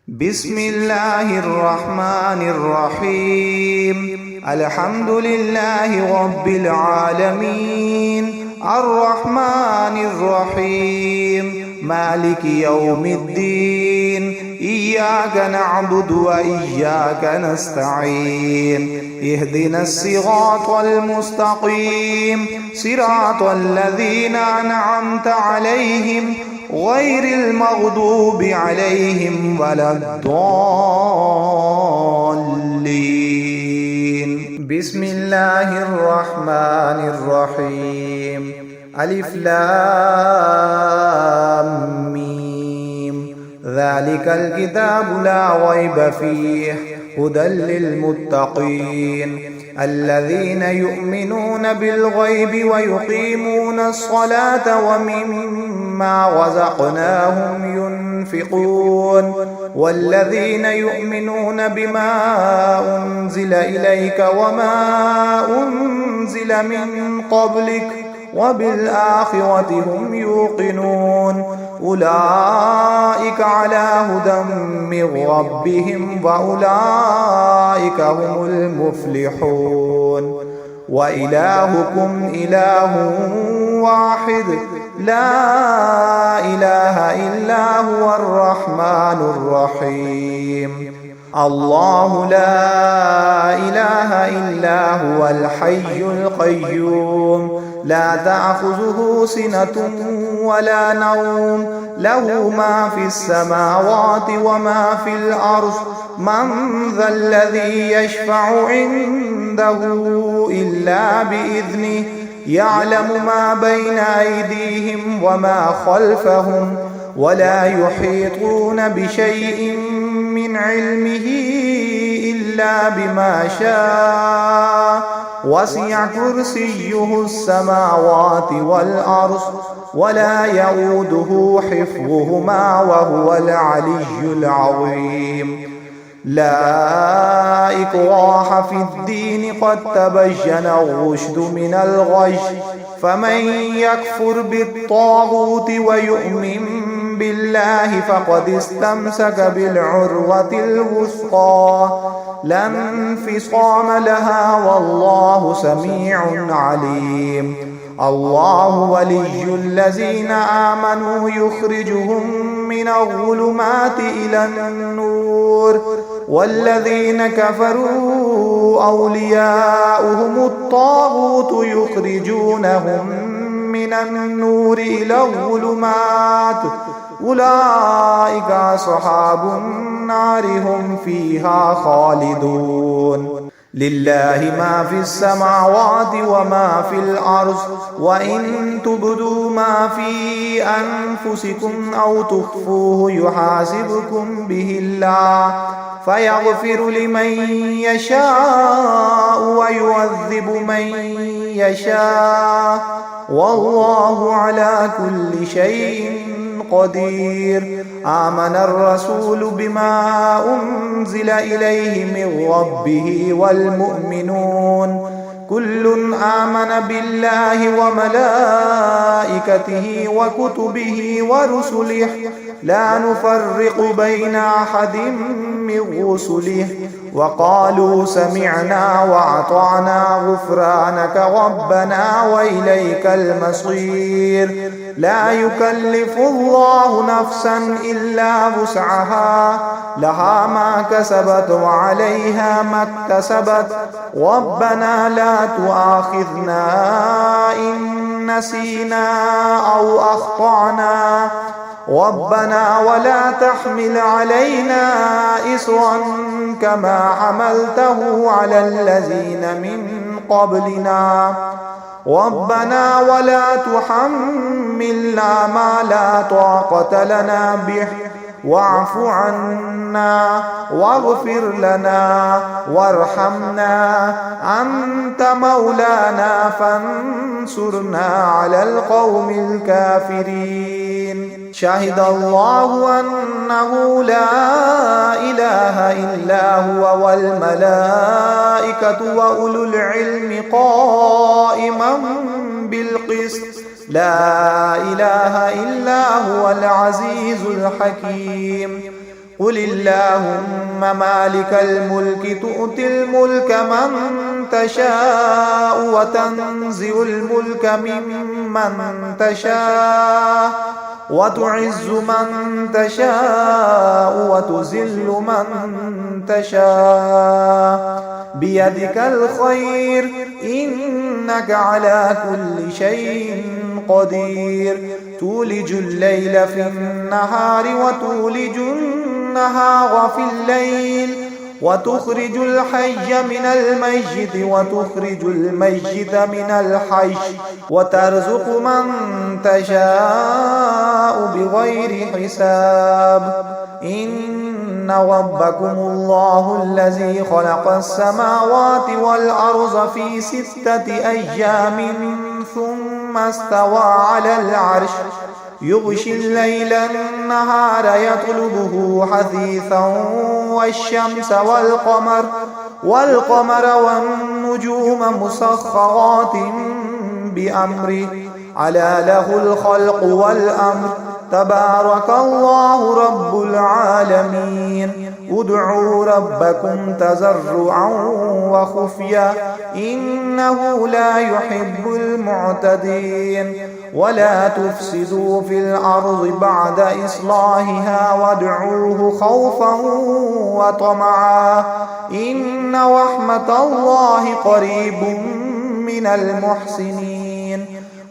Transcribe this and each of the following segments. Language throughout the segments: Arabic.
بسم الله الرحمن الرحيم. الحمد لله رب العالمين الرحمن الرحيم مالك يوم الدين. إياك نعبد وإياك نستعين. اهدنا الصراط المستقيم صراط الذين أنعمت عليهم غير المغضوب عليهم ولا الضالين. بسم الله الرحمن الرحيم. ألف لام ميم. ذلك الكتاب لا ريب فيه هدى للمتقين الذين يؤمنون بالغيب ويقيمون الصلاة ومما رزقناهم ينفقون والذين يؤمنون بما أنزل إليك وما أنزل من قبلك وبالآخرة هم يوقنون أولئك على هدى من ربهم وأولئك هم المفلحون. وإلهكم إله واحد لا إله إلا هو الرحمن الرحيم. الله لا إله إلا هو الحي القيوم لا تأخذه سنة ولا نوم له ما في السماوات وما في الأرض من ذا الذي يشفع عنده إلا بإذنه يعلم ما بين أيديهم وما خلفهم ولا يحيطون بشيء من علمه إلا بما شاء وسع كرسيه السماوات والأرض ولا يؤوده حفظهما وهو العلي العظيم. لا إكراه في الدين قد تبين الرشد من الغي فمن يكفر بالطاغوت ويؤمن بالله فقد استمسك بالعروة الوثقى لا انفصام لها والله سميع عليم. الله ولي الذين آمنوا يخرجهم من الظلمات إلى النور والذين كفروا أولياؤهم الطاغوت يخرجونهم من النور إلى الظلمات أولئك أصحاب النار هم فيها خالدون. لله ما في السماوات وما في الأرض وإن تبدوا ما في أنفسكم أو تخفوه يحاسبكم به الله فيغفر لمن يشاء ويعذب من يشاء والله على كل شيء قدير. آمن الرسول بما أنزل إليه من ربه والمؤمنون كل آمن بالله وملائكته وكتبه ورسله لا نفرق بين أحد من رسله وقالوا سمعنا وأطعنا غفرانك ربنا وإليك المصير. لا يكلف الله نفسا إلا وسعها لها ما كسبت وعليها ما اكتسبت ربنا لا تؤاخذنا إن نسينا أو أخطأنا ربنا ولا تحمل علينا إصرا كما حملته على الذين من قبلنا ربنا ولا تحملنا ما لا طاقة لنا به واعف عنا واغفر لنا وارحمنا أنت مولانا فانصرنا على القوم الكافرين. شهد الله أنه لا إله إلا هو والملائكة وأولو العلم قائما بالقسط لا إله إلا هو العزيز الحكيم. قل اللهم مالك الملك تؤتي الملك من تشاء وتنزع الملك ممن تشاء وتعز من تشاء وتذل من تشاء بيدك الخير إنك على كل شيء قدير تولج الليل في النهار وتولج النهار في الليل وتخرج الحي من الميت وتخرج الميت من الحي وترزق من تشاء بغير حساب إن ربكم الله الذي خلق السماوات والأرض في 6 أيام ثم استوى على العرش يغشي الليل النهار يطلبه حثيثا والشمس والقمر والنجوم مسخرات بأمره ألا له الخلق والأمر تبارك الله رب العالمين ادعوا ربكم تضرعا وخفيا إنه لا يحب المعتدين ولا تفسدوا في الأرض بعد إصلاحها وادعوه خوفا وطمعا إن رحمة الله قريب من المحسنين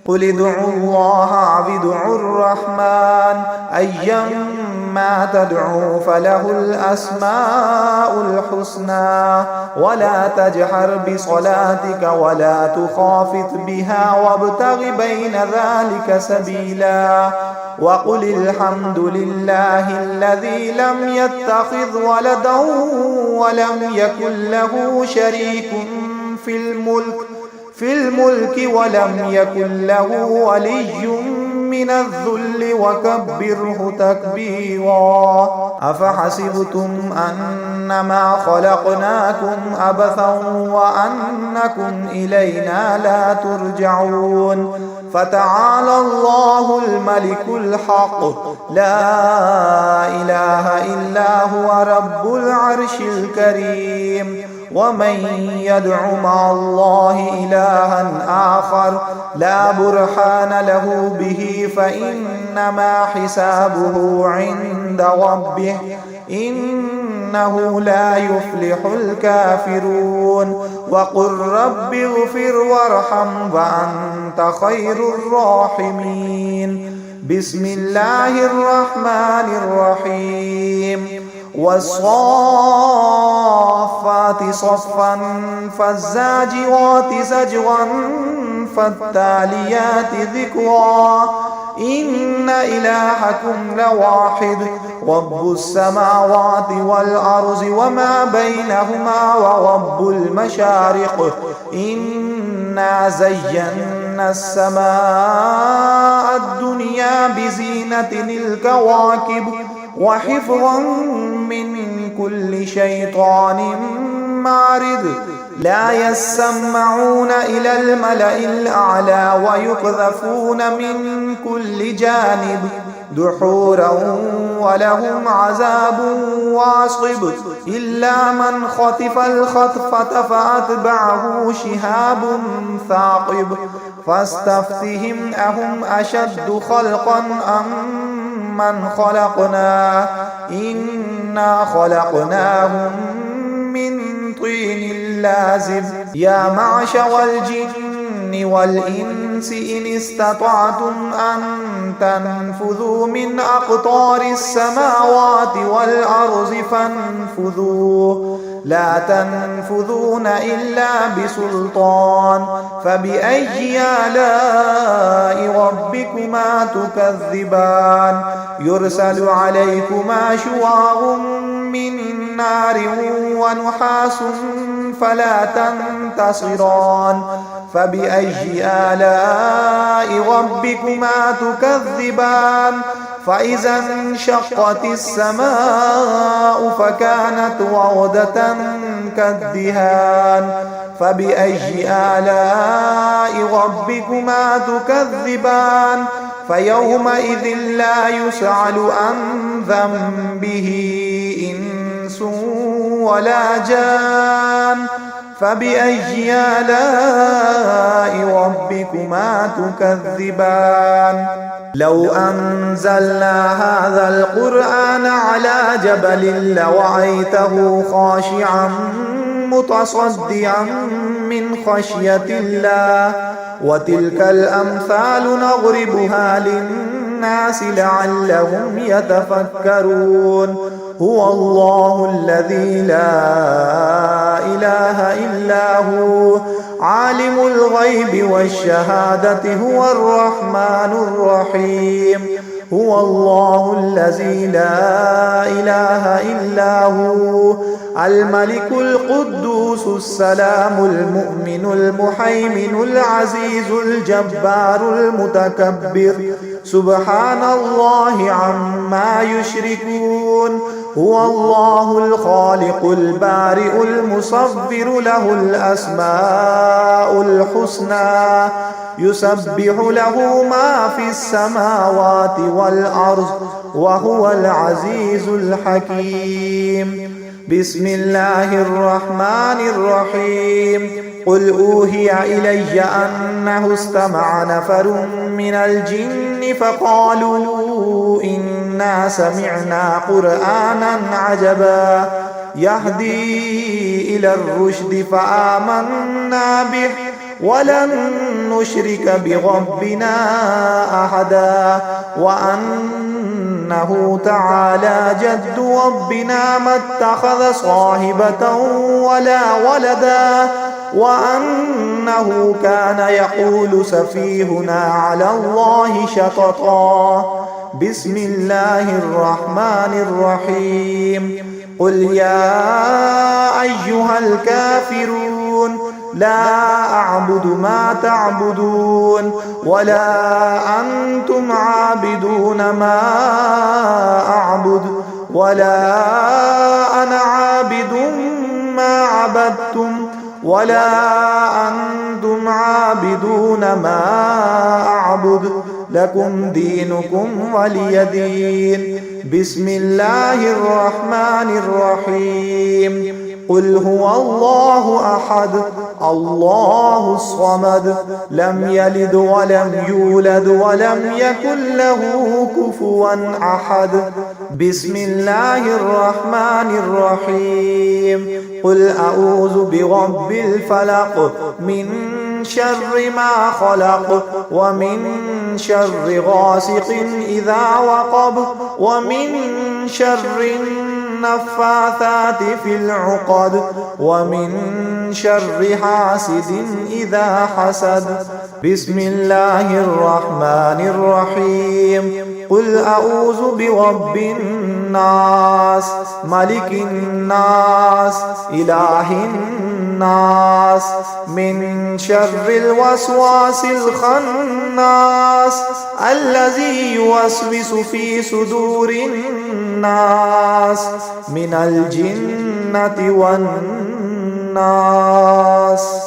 قل ادعوا الله أو ادعوا الرحمن أيما تدعوا فله الأسماء الحسنى ولا تجهر بصلاتك ولا تخافت بها وابتغ بين ذلك سبيلا وقل الحمد لله الذي لم يتخذ ولدا ولم يكن له شريك في الملك ولم يكن له ولي من الذل وكبره تكبيرا أفحسبتم أنما خلقناكم عبثا وأنكم إلينا لا ترجعون فتعالى الله الملك الحق لا إله إلا هو رب العرش الكريم ومن يدع مع الله إلها آخر لا برهان له به فإنما حسابه عند ربه إنه لا يفلح الكافرون وقل رب اغفر وارحم وأنت خير الراحمين بسم الله الرحمن الرحيم والصافات صفا فالزاجرات زجرا فالتاليات ذكرا إن إلهكم لواحد رب السماوات والأرض وما بينهما ورب المشارق إنا زينا السماء الدنيا بزينة الكواكب وحفظا من كل شيطان مارد لا يسمعون إلى الملأ الأعلى ويقذفون من كل جانب دحورا ولهم عذاب واصب إلا من خطف الخطفة فأتبعه شهاب ثاقب فاستفتهم أهم أشد خلقا أم من خلقنا إنا خلقناهم من طين لازب يا معشر الجن والإنس إن استطعتم أن تنفذوا من أقطار السماوات والأرض فانفذوا لا تنفذون إلا بسلطان فبأي آلاء ربكما تكذبان يرسل عليكما شواظ من نار ونحاس فلا تنتصران فبأي آلاء ربكما تكذبان فإذا انشقت السماء فكانت وردة كالدهان فبأي آلاء ربكما تكذبان فيومئذ لا يسأل عن ذنبه إنس ولا جان فبأي آلاء ربكما تكذبان لو أنزلنا هذا القرآن على جبل لرأيته خاشعا متصدعا من خشية الله وتلك الأمثال نضربها للناس لعلهم يتفكرون هو الله الذي لا إله إلا هو عالم الغيب والشهادة هو الرحمن الرحيم هو الله الذي لا إله إلا هو الملك القدوس السلام المؤمن المهيمن العزيز الجبار المتكبر سبحان الله عما يشركون هو الله الخالق البارئ المصور له الأسماء الحسنى يسبح له ما في السماوات والأرض وهو العزيز الحكيم بسم الله الرحمن الرحيم قل أوحي إلي أنه استمع نفر من الجن فقالوا إنا سمعنا قرآنا عجبا يهدي إلى الرشد فآمنا به ولن نشرك بربنا أحدا وأنه تعالى جد ربنا ما اتخذ صاحبة ولا ولدا وأنه كان يقول سفيهنا على الله شططا بسم الله الرحمن الرحيم قل يا أيها الكافرون لا أعبد ما تعبدون ولا أنتم عابدون ما أعبد ولا أنا عابد ما عبدتم ولا أنتم عابدون ما أعبد لكم دينكم ولي دين بسم الله الرحمن الرحيم قل هو الله أحد الله الصمد لم يلد ولم يولد ولم يكن له كفوا أحد بسم الله الرحمن الرحيم قل أعوذ برب الفلق من شر ما خلق ومن شر غاسق إذا وقب ومن شر النفاثات في العقد ومن شر حاسد إذا حسد بسم الله الرحمن الرحيم قل أعوذ برب الناس ملك الناس إله الناس من شر الوسواس الخناس الذي يوسوس في صدور الناس من الجنة والناس